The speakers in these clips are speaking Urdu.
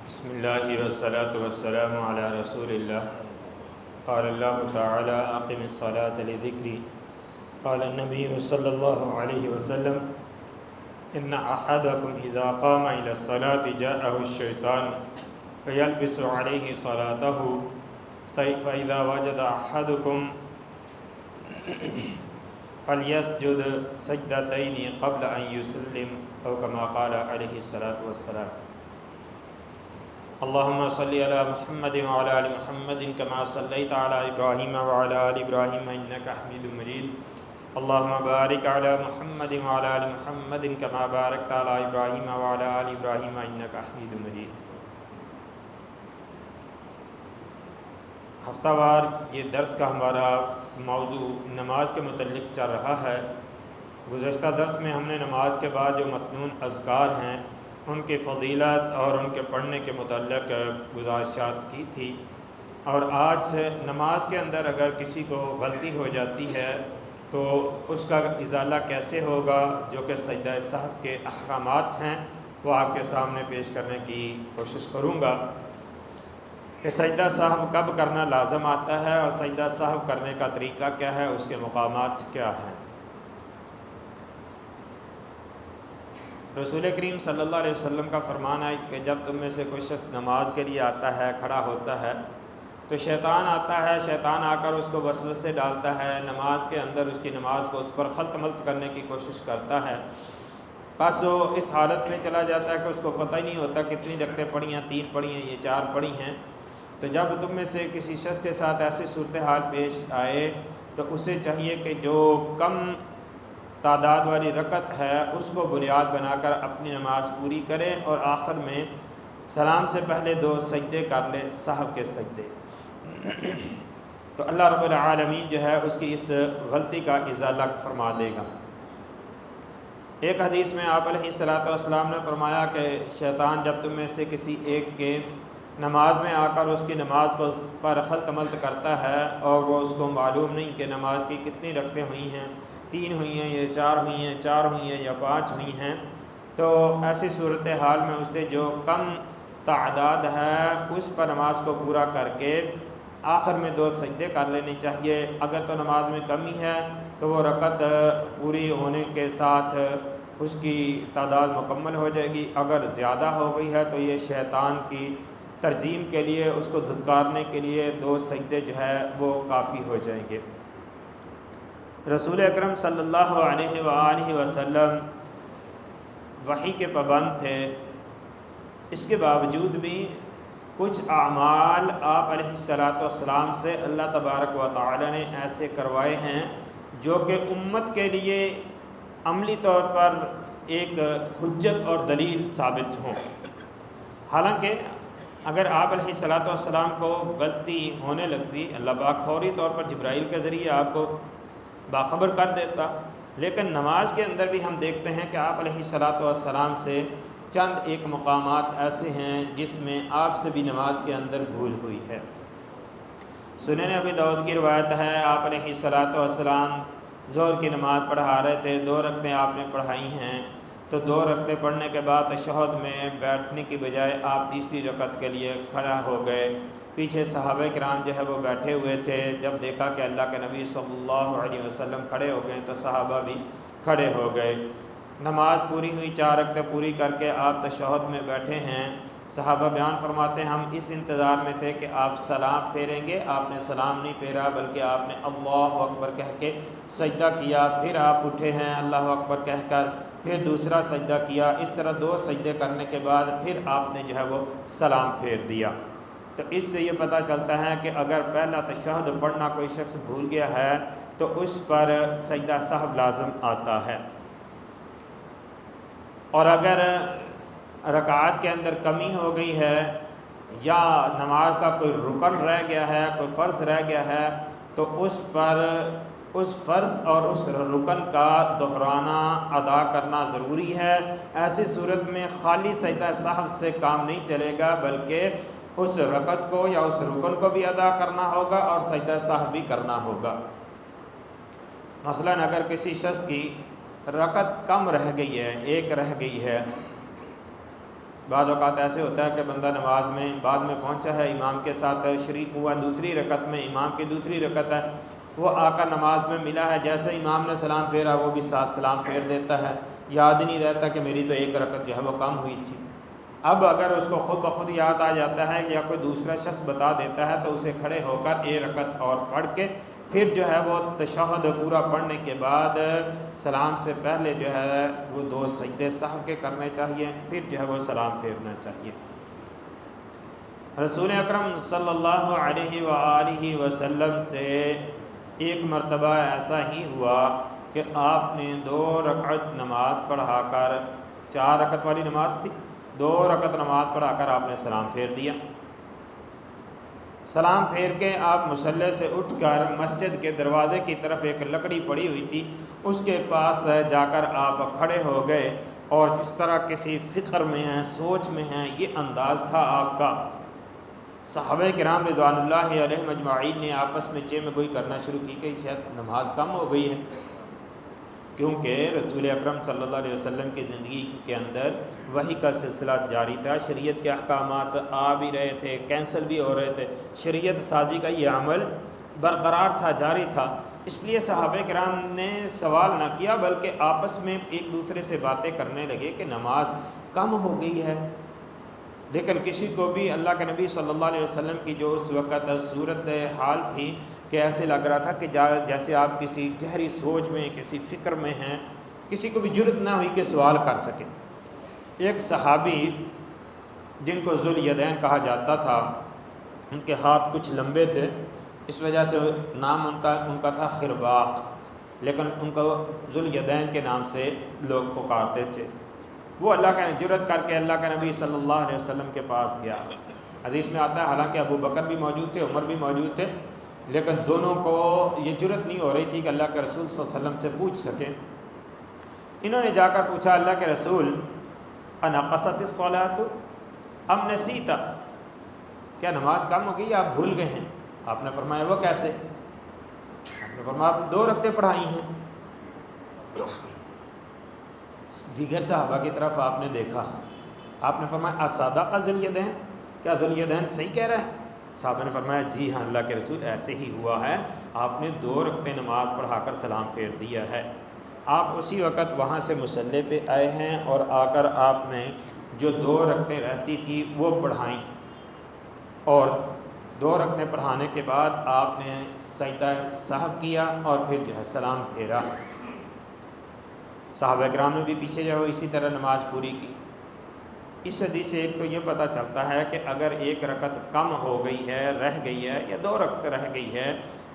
بسم اللہ والصلاة والسلام علی رسول اللہ قال اللہ تعالی اقم الصلاة لذکری قال النبی صلی اللہ علیہ وسلم ان احدکم اذا قام الى الصلاة جاءه الشیطان فیلبس علیہ صلاته فاذا وجد احدکم فلیسجد سجدتین قبل ان یسلم او کما قال علیہ الصلاة والسلام اللہم صلی علی محمد وعلی آل محمد کما صلیت علی ابراہیم وعلی آل ابراہیم انکا حمید مجید اللہم بارک علی محمد وعلی آل محمد کما بارکت علی ابراہیم وعلی آل ابراہیم انکا حمید مجید۔ ہفتہ وار یہ درس کا ہمارا موضوع نماز کے متعلق چل رہا ہے۔ گزشتہ درس میں ہم نے نماز کے بعد جو مسنون اذکار ہیں ان کی فضیلت اور ان کے پڑھنے کے متعلق گزارشات کی تھی، اور آج سے نماز کے اندر اگر کسی کو غلطی ہو جاتی ہے تو اس کا ازالہ کیسے ہوگا، جو کہ سجدہ سہو کے احکامات ہیں وہ آپ کے سامنے پیش کرنے کی کوشش کروں گا کہ سجدہ سہو کب کرنا لازم آتا ہے اور سجدہ سہو کرنے کا طریقہ کیا ہے، اس کے مقامات کیا ہیں۔ رسول کریم صلی اللہ علیہ وسلم کا فرمان ہے کہ جب تم میں سے کوئی شخص نماز کے لیے آتا ہے، کھڑا ہوتا ہے، تو شیطان آتا ہے، شیطان آ کر اس کو وسوسے ڈالتا ہے، نماز کے اندر اس کی نماز کو اس پر خلط ملط کرنے کی کوشش کرتا ہے۔ بس وہ اس حالت میں چلا جاتا ہے کہ اس کو پتہ ہی نہیں ہوتا کتنی رکعتیں پڑھی ہیں، 3 پڑھی ہیں، یہ 4 پڑھی ہیں۔ تو جب تم میں سے کسی شخص کے ساتھ ایسی صورتحال پیش آئے تو اسے چاہیے کہ جو کم تعداد والی رکعت ہے اس کو بنیاد بنا کر اپنی نماز پوری کرے، اور آخر میں سلام سے پہلے 2 سجدے کر لے، سہو کے سجدے۔ تو اللہ رب العالمین جو ہے اس کی اس غلطی کا ازالہ فرما دے گا۔ ایک حدیث میں آپ علیہ الصلوۃ والسلام نے فرمایا کہ شیطان جب تم میں سے کسی ایک کے نماز میں آ کر اس کی نماز کو پر خلط ملط کرتا ہے اور وہ اس کو معلوم نہیں کہ نماز کی کتنی رکعتیں ہوئی ہیں، 3 ہوئی ہیں، یہ 4 ہوئی ہیں، 4 ہوئی ہیں یا 5 ہوئی ہیں، تو ایسی صورتحال میں اسے جو کم تعداد ہے اس پر نماز کو پورا کر کے آخر میں 2 سجدے کر لینے چاہیے۔ اگر تو نماز میں کمی ہے تو وہ رکعت پوری ہونے کے ساتھ اس کی تعداد مکمل ہو جائے گی، اگر زیادہ ہو گئی ہے تو یہ شیطان کی ترجیم کے لیے، اس کو دھتکارنے کے لیے 2 سجدے جو ہے وہ کافی ہو جائیں گے۔ رسول اکرم صلی اللہ علیہ وآلہ وسلم وحی کے پابند تھے، اس کے باوجود بھی کچھ اعمال آپ علیہ الصلوۃ والسلام سے اللہ تبارک و تعالی نے ایسے کروائے ہیں جو کہ امت کے لیے عملی طور پر ایک حجت اور دلیل ثابت ہوں۔ حالانکہ اگر آپ علیہ الصلوۃ والسلام کو غلطی ہونے لگتی، اللہ پاک فوری طور پر جبرائیل کے ذریعے آپ کو باخبر کر دیتا، لیکن نماز کے اندر بھی ہم دیکھتے ہیں کہ آپ علیہ الصلوۃ والسلام سے چند ایک مقامات ایسے ہیں جس میں آپ سے بھی نماز کے اندر بھول ہوئی ہے۔ سنن ابی داؤد کی روایت ہے، آپ علیہ الصلوۃ والسلام ظہر کی نماز پڑھا رہے تھے، 2 رکعتیں آپ نے پڑھائی ہیں، تو 2 رکعتیں پڑھنے کے بعد تشہد میں بیٹھنے کی بجائے آپ تیسری رکعت کے لیے کھڑا ہو گئے۔ پیچھے صحابہ کرام جو ہے وہ بیٹھے ہوئے تھے، جب دیکھا کہ اللہ کے نبی صلی اللہ علیہ وسلم کھڑے ہو گئے تو صحابہ بھی کھڑے ہو گئے۔ نماز پوری ہوئی، 4 رکعتیں پوری کر کے آپ تشہد میں بیٹھے ہیں۔ صحابہ بیان فرماتے ہیں ہم اس انتظار میں تھے کہ آپ سلام پھیریں گے، آپ نے سلام نہیں پھیرا بلکہ آپ نے اللہ اکبر کہہ کے سجدہ کیا، پھر آپ اٹھے ہیں اللہ اکبر کہہ کر، پھر دوسرا سجدہ کیا، اس طرح 2 سجدے کرنے کے بعد پھر آپ نے جو ہے وہ سلام پھیر دیا۔ تو اس سے یہ پتہ چلتا ہے کہ اگر پہلا تشہد پڑھنا کوئی شخص بھول گیا ہے تو اس پر سجدہ سہو لازم آتا ہے، اور اگر رکعات کے اندر کمی ہو گئی ہے یا نماز کا کوئی رکن رہ گیا ہے، کوئی فرض رہ گیا ہے، تو اس پر اس فرض اور اس رکن کا دہرانا ادا کرنا ضروری ہے۔ ایسی صورت میں خالی سجدہ سہو سے کام نہیں چلے گا، بلکہ اس رکعت کو یا اس رکن کو بھی ادا کرنا ہوگا اور سجدہ سہو بھی کرنا ہوگا۔ مثلاً اگر کسی شخص کی رکعت کم رہ گئی ہے، 1 رہ گئی ہے، بعض اوقات ایسے ہوتا ہے کہ بندہ نماز میں بعد میں پہنچا ہے، امام کے ساتھ شریک ہوا، دوسری رکعت میں امام کی دوسری رکعت ہے، وہ آ کر نماز میں ملا ہے، جیسے امام نے سلام پھیرا وہ بھی ساتھ سلام پھیر دیتا ہے، یاد نہیں رہتا کہ میری تو ایک رکعت جو ہے وہ کم ہوئی تھی۔ اب اگر اس کو خود بخود یاد آ جاتا ہے یا کوئی دوسرا شخص بتا دیتا ہے تو اسے کھڑے ہو کر ایک رکعت اور پڑھ کے پھر جو ہے وہ تشہد پورا پڑھنے کے بعد سلام سے پہلے جو ہے وہ 2 سجدے سہو کے کرنے چاہیے، پھر جو ہے وہ سلام پھیرنا چاہیے۔ رسول اکرم صلی اللہ علیہ وآلہ وسلم سے ایک مرتبہ ایسا ہی ہوا کہ آپ نے 2 رکعت نماز پڑھا کر، 4 رکعت والی نماز تھی، 2 رکعت نماز پڑھا کر آپ نے سلام پھیر دیا۔ سلام پھیر کے آپ مصلی سے اٹھ کر مسجد کے دروازے کی طرف ایک لکڑی پڑی ہوئی تھی، اس کے پاس جا کر آپ کھڑے ہو گئے، اور جس طرح کسی فکر میں ہیں، سوچ میں ہیں، یہ انداز تھا آپ کا۔ صحابہ کرام رضوان اللہ علیہم اجمعین نے آپس میں چہ میں گوئی کرنا شروع کی کہ شاید نماز کم ہو گئی ہے، کیونکہ رسول اکرم صلی اللہ علیہ وسلم کی زندگی کے اندر وحی کا سلسلہ جاری تھا، شریعت کے احکامات آ بھی رہے تھے، کینسل بھی ہو رہے تھے، شریعت سازی کا یہ عمل برقرار تھا، جاری تھا۔ اس لیے صحابہ کرام نے سوال نہ کیا بلکہ آپس میں ایک دوسرے سے باتیں کرنے لگے کہ نماز کم ہو گئی ہے۔ لیکن کسی کو بھی اللہ کے نبی صلی اللہ علیہ وسلم کی جو اس وقت صورت حال تھی کہ ایسے لگ رہا تھا کہ جیسے آپ کسی گہری سوچ میں، کسی فکر میں ہیں، کسی کو بھی جرأت نہ ہوئی کہ سوال کر سکے۔ ایک صحابی جن کو ذوالیدین کہا جاتا تھا، ان کے ہاتھ کچھ لمبے تھے، اس وجہ سے نام ان کا تھا خرباق، لیکن ان کو ذوالیدین کے نام سے لوگ پکارتے تھے۔ وہ اللہ کا جرأت کر کے اللہ کے نبی صلی اللہ علیہ وسلم کے پاس گیا۔ حدیث میں آتا ہے حالانکہ ابو بکر بھی موجود تھے، عمر بھی موجود تھے، لیکن دونوں کو یہ جرأت نہیں ہو رہی تھی کہ اللہ کے رسول صلی اللہ علیہ وسلم سے پوچھ سکیں۔ انہوں نے جا کر پوچھا اللہ کے رسول انقصت الصلاۃ ام نسیت، کیا نماز کم ہو گئی یا آپ بھول گئے ہیں؟ آپ نے فرمایا وہ کیسے؟ آپ نے فرمایا آپ 2 رکعتیں پڑھائی ہیں۔ دیگر صحابہ کی طرف آپ نے دیکھا، آپ نے فرمایا اصدق ذوالیدین، کیا ذوالیدین صحیح کہہ رہا ہے؟ صحابہ نے فرمایا جی ہاں اللہ کے رسول ایسے ہی ہوا ہے، آپ نے 2 رکعتیں نماز پڑھا کر سلام پھیر دیا ہے۔ آپ اسی وقت وہاں سے مصلی پہ آئے ہیں اور آ کر آپ نے جو 2 رکعتیں رہتی تھی وہ پڑھائیں، اور 2 رکعتیں پڑھانے کے بعد آپ نے سجدہ سہو کیا اور پھر جو ہے سلام پھیرا۔ صحابہ کرام نے بھی پیچھے جو اسی طرح نماز پوری کی۔ اس حدیث سے ایک تو یہ پتہ چلتا ہے کہ اگر 1 رکعت کم ہو گئی ہے، رہ گئی ہے، یا 2 رکعت رہ گئی ہے،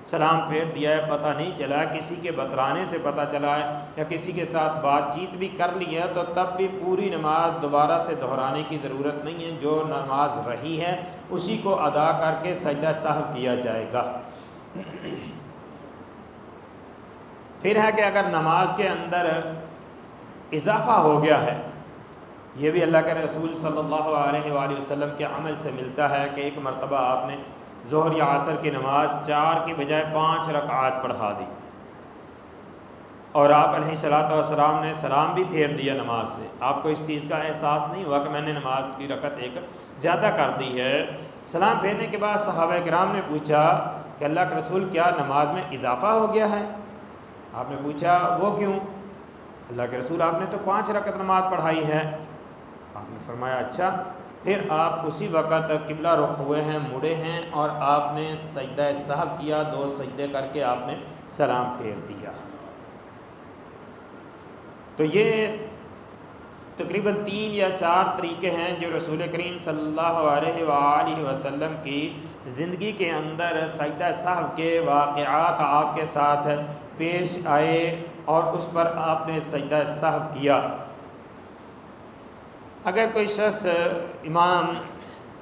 سلام پھیر دیا ہے، پتہ نہیں چلا، کسی کے بتلانے سے پتہ چلا ہے یا کسی کے ساتھ بات چیت بھی کر لی ہے، تو تب بھی پوری نماز دوبارہ سے دہرانے کی ضرورت نہیں ہے۔ جو نماز رہی ہے اسی کو ادا کر کے سجدہ سہو کیا جائے گا۔ پھر ہے کہ اگر نماز کے اندر اضافہ ہو گیا ہے، یہ بھی اللہ کے رسول صلی اللہ علیہ وآلہ وسلم کے عمل سے ملتا ہے کہ ایک مرتبہ آپ نے ظہر یا عصر کی نماز 4 کی بجائے 5 رکعات پڑھا دی، اور آپ علیہ الصلوۃ والسلام نے سلام بھی پھیر دیا نماز سے۔ آپ کو اس چیز کا احساس نہیں ہوا کہ میں نے نماز کی رکعت ایک زیادہ کر دی ہے۔ سلام پھیرنے کے بعد صحابہ کرام نے پوچھا کہ اللہ کے رسول کیا نماز میں اضافہ ہو گیا ہے؟ آپ نے پوچھا وہ کیوں؟ اللہ کے رسول آپ نے تو 5 رکعت نماز پڑھائی ہے۔ آپ نے فرمایا اچھا۔ پھر آپ اسی وقت قبلہ رخ ہوئے ہیں، مڑے ہیں، اور آپ نے سجدہ سہو کیا، 2 سجدے کر کے آپ نے سلام پھیر دیا۔ تو یہ تقریباً 3 یا 4 طریقے ہیں جو رسول کریم صلی اللہ علیہ وآلہ وسلم کی زندگی کے اندر سجدہ سہو کے واقعات آپ کے ساتھ پیش آئے اور اس پر آپ نے سجدہ سہو کیا۔ اگر کوئی شخص امام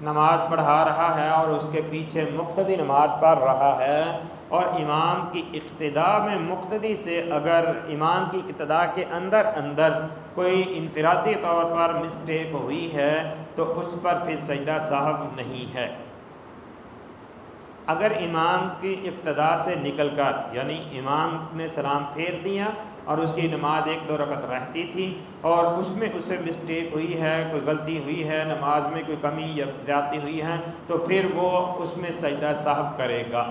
نماز پڑھا رہا ہے اور اس کے پیچھے مقتدی نماز پڑھ رہا ہے، اور امام کی اقتداء میں مقتدی سے اگر امام کی اقتداء کے اندر کوئی انفرادی طور پر مسٹیک ہوئی ہے تو اس پر پھر سجدہ سہو نہیں ہے۔ اگر امام کی اقتداء سے نکل کر، یعنی امام نے سلام پھیر دیا اور اس کی نماز 1-2 رکعت رہتی تھی اور اس میں اسے مسٹیک ہوئی ہے، کوئی غلطی ہوئی ہے، نماز میں کوئی کمی یا زیادتی ہوئی ہے، تو پھر وہ اس میں سجدہ سہو کرے گا۔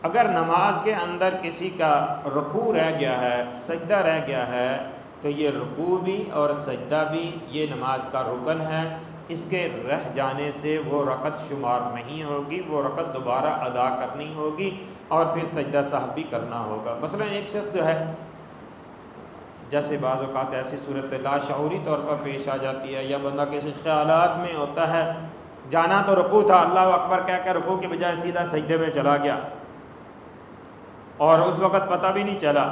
اگر نماز کے اندر کسی کا رکوع رہ گیا ہے، سجدہ رہ گیا ہے، تو یہ رکوع بھی اور سجدہ بھی یہ نماز کا رکن ہے، اس کے رہ جانے سے وہ رکعت شمار نہیں ہوگی، وہ رکعت دوبارہ ادا کرنی ہوگی اور پھر سجدہ سہو بھی کرنا ہوگا۔ مثلا ایک شخص جو ہے، جیسے بعض اوقات ایسی صورت لاشعوری طور پر پیش آ جاتی ہے یا بندہ کسی خیالات میں ہوتا ہے، جانا تو رکوع تھا، اللہ اکبر کہہ کے رکوع کے بجائے سیدھا سجدے میں چلا گیا اور اس وقت پتہ بھی نہیں چلا،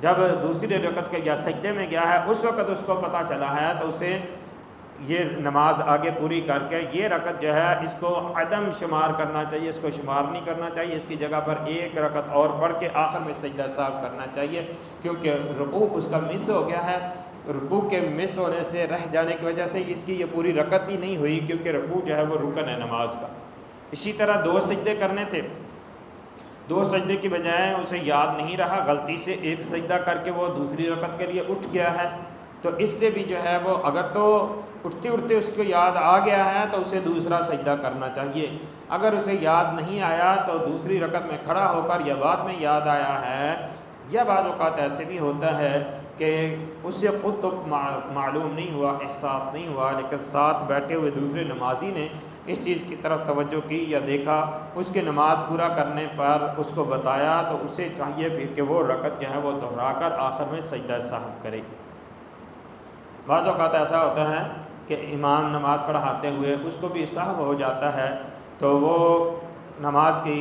جب دوسری رکعت کے یا سجدے میں گیا ہے اس وقت اس کو پتہ چلا ہے، تو اسے یہ نماز آگے پوری کر کے یہ رکعت جو ہے اس کو عدم شمار کرنا چاہیے، اس کو شمار نہیں کرنا چاہیے، اس کی جگہ پر ایک رکعت اور پڑھ کے آخر میں سجدہ سہو کرنا چاہیے، کیونکہ رکوع اس کا مس ہو گیا ہے۔ رکوع کے مس ہونے سے، رہ جانے کی وجہ سے اس کی یہ پوری رکعت ہی نہیں ہوئی، کیونکہ رکوع جو ہے وہ رکن ہے نماز کا۔ اسی طرح 2 سجدے کرنے تھے، 2 سجدے کی بجائے اسے یاد نہیں رہا، غلطی سے ایک سجدہ کر کے وہ دوسری رکعت کے لیے اٹھ گیا ہے، تو اس سے بھی جو ہے وہ اگر تو اٹھتے اٹھتے اس کو یاد آ گیا ہے تو اسے دوسرا سجدہ کرنا چاہیے، اگر اسے یاد نہیں آیا تو دوسری رکعت میں کھڑا ہو کر یا بعد میں یاد آیا ہے، یا بعض اوقات ایسے بھی ہوتا ہے کہ اسے خود تو معلوم نہیں ہوا، احساس نہیں ہوا، لیکن ساتھ بیٹھے ہوئے دوسرے نمازی نے اس چیز کی طرف توجہ کی یا دیکھا، اس کے نماز پورا کرنے پر اس کو بتایا، تو اسے چاہیے پھر کہ وہ رکعت جو ہے وہ دہرا کر آخر میں سجدہ سہو کرے۔ بعض اوقات ایسا ہوتا ہے کہ امام نماز پڑھاتے ہوئے اس کو بھی سہو ہو جاتا ہے، تو وہ نماز کی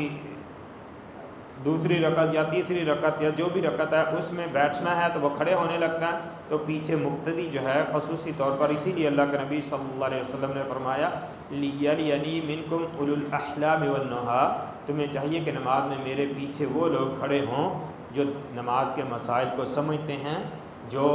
دوسری رکعت یا تیسری رکعت یا جو بھی رکعت ہے اس میں بیٹھنا ہے تو وہ کھڑے ہونے لگتا ہے، تو پیچھے مقتدی جو ہے خصوصی طور پر، اسی لیے اللہ کے نبی صلی اللہ علیہ وسلم نے فرمایا لِيَلِيَنِي مِنْكُمْ أُولُو الْأَحْلَامِ وَالنُّهَىٰ، تمہیں چاہیے کہ نماز میں میرے پیچھے وہ لوگ کھڑے ہوں جو نماز کے مسائل کو سمجھتے ہیں، جو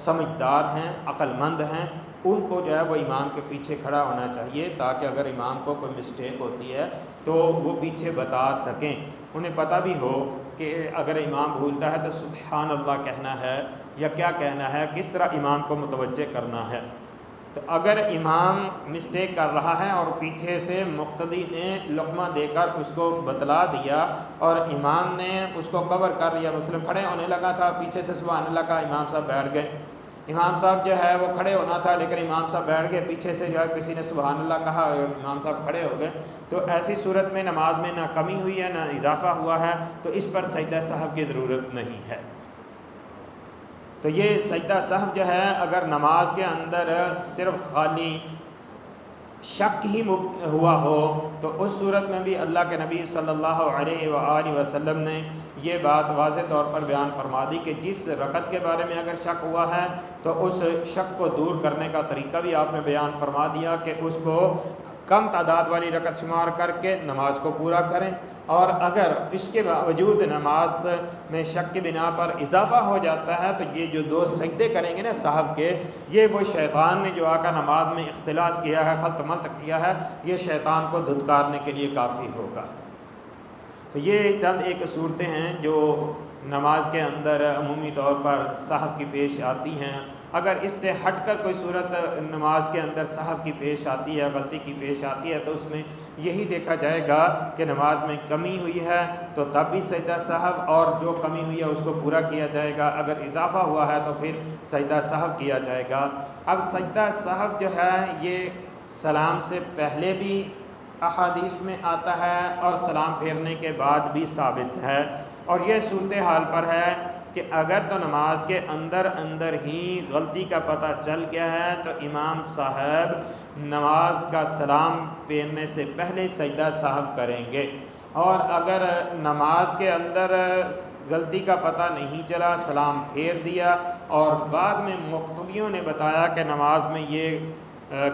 سمجھدار ہیں، عقل مند ہیں، ان کو جو ہے وہ امام کے پیچھے کھڑا ہونا چاہیے، تاکہ اگر امام کو کوئی مسٹیک ہوتی ہے تو وہ پیچھے بتا سکیں، انہیں پتہ بھی ہو کہ اگر امام بھولتا ہے تو سبحان اللہ کہنا ہے یا کیا کہنا ہے، کس طرح امام کو متوجہ کرنا ہے۔ تو اگر امام مسٹیک کر رہا ہے اور پیچھے سے مقتدی نے لقمہ دے کر اس کو بتلا دیا اور امام نے اس کو کور کر لیا، مثلا کھڑے ہونے لگا تھا، پیچھے سے سبحان اللہ کا، امام صاحب بیٹھ گئے، امام صاحب جو ہے وہ کھڑے ہونا تھا لیکن امام صاحب بیٹھ گئے، پیچھے سے جو ہے کسی نے سبحان اللہ کہا اور امام صاحب کھڑے ہو گئے، تو ایسی صورت میں نماز میں نہ کمی ہوئی ہے نہ اضافہ ہوا ہے، تو اس پر سجدہ سہو کی ضرورت نہیں ہے۔ تو یہ سجدہ سہو جو ہے اگر نماز کے اندر صرف خالی شک ہی ہوا ہو تو اس صورت میں بھی اللہ کے نبی صلی اللہ علیہ وآلہ وسلم نے یہ بات واضح طور پر بیان فرما دی کہ جس رکعت کے بارے میں اگر شک ہوا ہے تو اس شک کو دور کرنے کا طریقہ بھی آپ نے بیان فرما دیا کہ اس کو کم تعداد والی رکعت شمار کر کے نماز کو پورا کریں، اور اگر اس کے باوجود نماز میں شک کی بنا پر اضافہ ہو جاتا ہے تو یہ جو 2 سجدے کریں گے نا صاحب کے، یہ وہ شیطان نے جو آ کر نماز میں اختلاس کیا ہے، خلط ملط کیا ہے، یہ شیطان کو دھتکارنے کے لیے کافی ہوگا۔ تو یہ چند ایک صورتیں ہیں جو نماز کے اندر عمومی طور پر صاحب کی پیش آتی ہیں۔ اگر اس سے ہٹ کر کوئی صورت نماز کے اندر صاحب کی پیش آتی ہے، غلطی کی پیش آتی ہے، تو اس میں یہی دیکھا جائے گا کہ نماز میں کمی ہوئی ہے تو تب بھی سجدہ صاحب، اور جو کمی ہوئی ہے اس کو پورا کیا جائے گا، اگر اضافہ ہوا ہے تو پھر سجدہ صاحب کیا جائے گا۔ اب سجدہ صاحب جو ہے یہ سلام سے پہلے بھی احادیث میں آتا ہے اور سلام پھیرنے کے بعد بھی ثابت ہے، اور یہ صورتحال پر ہے کہ اگر تو نماز کے اندر ہی غلطی کا پتہ چل گیا ہے تو امام صاحب نماز کا سلام پھیرنے سے پہلے سجدہ صاحب کریں گے، اور اگر نماز کے اندر غلطی کا پتہ نہیں چلا، سلام پھیر دیا اور بعد میں مقتدیوں نے بتایا کہ نماز میں یہ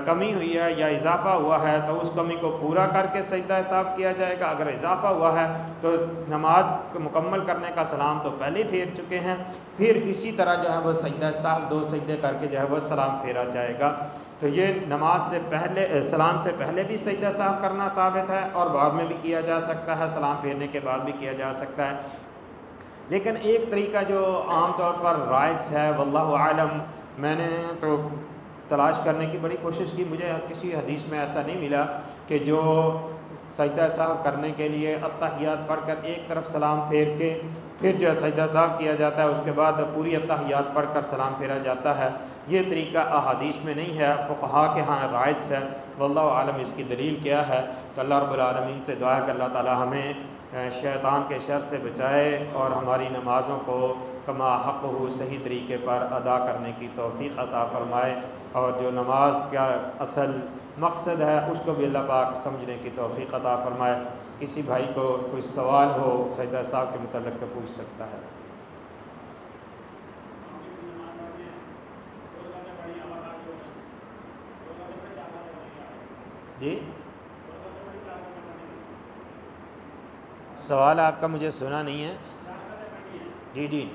کمی ہوئی ہے یا اضافہ ہوا ہے، تو اس کمی کو پورا کر کے سجدہ صاحب کیا جائے گا، اگر اضافہ ہوا ہے تو نماز مکمل کرنے کا سلام تو پہلے پھیر چکے ہیں، پھر اسی طرح جو ہے وہ سجدہ صاحب 2 سجدے کر کے جو ہے وہ سلام پھیرا جائے گا۔ تو یہ نماز سے پہلے، سلام سے پہلے بھی سجدہ صاحب کرنا ثابت ہے اور بعد میں بھی کیا جا سکتا ہے، سلام پھیرنے کے بعد بھی کیا جا سکتا ہے۔ لیکن ایک طریقہ جو عام طور پر رائج ہے واللہ عالم، میں نے تو تلاش کرنے کی بڑی کوشش کی، مجھے کسی حدیث میں ایسا نہیں ملا کہ جو سجدہ صاحب کرنے کے لیے التحیات پڑھ کر ایک طرف سلام پھیر کے پھر جو ہے سجدہ صاحب کیا جاتا ہے، اس کے بعد پوری التحیات پڑھ کر سلام پھیرا جاتا ہے، یہ طریقہ احادیث میں نہیں ہے، فقہا کے ہاں رائج ہے، واللہ عالم اس کی دلیل کیا ہے۔ تو اللہ رب العالمین سے دعا ہے کہ اللہ تعالی ہمیں شیطان کے شر سے بچائے اور ہماری نمازوں کو کما حق ہو صحیح طریقے پر ادا کرنے کی توفیق عطا فرمائے، اور جو نماز کا اصل مقصد ہے اس کو بھی اللہ پاک سمجھنے کی توفیق عطا فرمائے۔ کسی بھائی کو کوئی سوال ہو سجدہ صاحب کے متعلق تو پوچھ سکتا ہے۔ جی سوال آپ کا مجھے سنا نہیں ہے۔ جی جی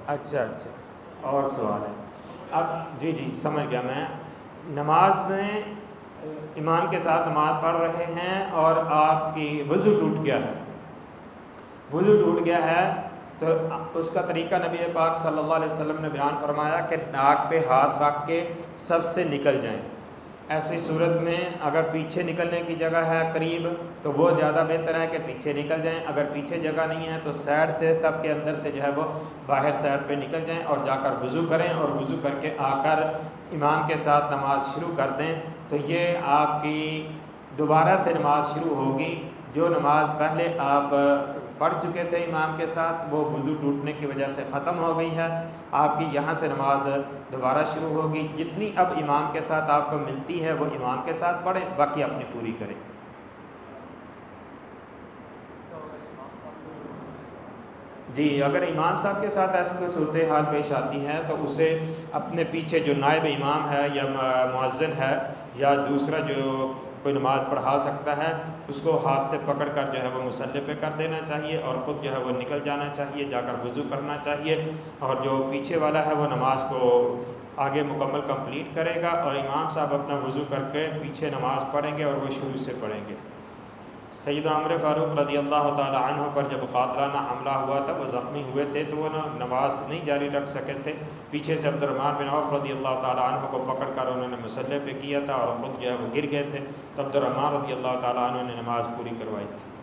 اچھا اچھا، اور سوال ہے اب؟ جی جی سمجھ گیا میں۔ نماز میں امام کے ساتھ نماز پڑھ رہے ہیں اور آپ کی وضو ٹوٹ گیا ہے، وضو ٹوٹ گیا ہے، تو اس کا طریقہ نبی پاک صلی اللہ علیہ وسلم نے بیان فرمایا کہ ناک پہ ہاتھ رکھ کے سب سے نکل جائیں۔ ایسی صورت میں اگر پیچھے نکلنے کی جگہ ہے قریب تو وہ زیادہ بہتر ہے کہ پیچھے نکل جائیں، اگر پیچھے جگہ نہیں ہے تو سائڈ سے صف کے اندر سے جو ہے وہ باہر سائڈ پہ نکل جائیں اور جا کر وضو کریں، اور وضو کر کے آ کر امام کے ساتھ نماز شروع کر دیں، تو یہ آپ کی دوبارہ سے نماز شروع ہوگی۔ جو نماز پہلے آپ پڑھ چکے تھے امام کے ساتھ وہ وضو ٹوٹنے کی وجہ سے ختم ہو گئی ہے، آپ کی یہاں سے نماز دوبارہ شروع ہوگی۔ جتنی اب امام کے ساتھ آپ کو ملتی ہے وہ امام کے ساتھ پڑھیں، باقی اپنی پوری کریں۔ جی اگر امام صاحب کے ساتھ ایسی کوئی صورتحال پیش آتی ہے تو اسے اپنے پیچھے جو نائب امام ہے یا مؤذن ہے یا دوسرا جو کوئی نماز پڑھا سکتا ہے اس کو ہاتھ سے پکڑ کر جو ہے وہ مصلی پہ کر دینا چاہیے، اور خود جو ہے وہ نکل جانا چاہیے، جا کر وضو کرنا چاہیے، اور جو پیچھے والا ہے وہ نماز کو آگے مکمل کمپلیٹ کرے گا، اور امام صاحب اپنا وضو کر کے پیچھے نماز پڑھیں گے اور وہ شروع سے پڑھیں گے۔ سیدنا عمر فاروق رضی اللہ تعالی عنہ پر جب قاتلانہ حملہ ہوا تھا، وہ زخمی ہوئے تھے تو وہ نماز نہیں جاری رکھ سکے تھے، پیچھے سے عبد الرحمن بن عوف رضی اللہ تعالی عنہ کو پکڑ کر انہوں نے مصلی پہ کیا تھا اور خود جو ہے وہ گر گئے تھے، تو عبد الرحمن رضی اللہ تعالی عنہ نے نماز پوری کروائی تھی۔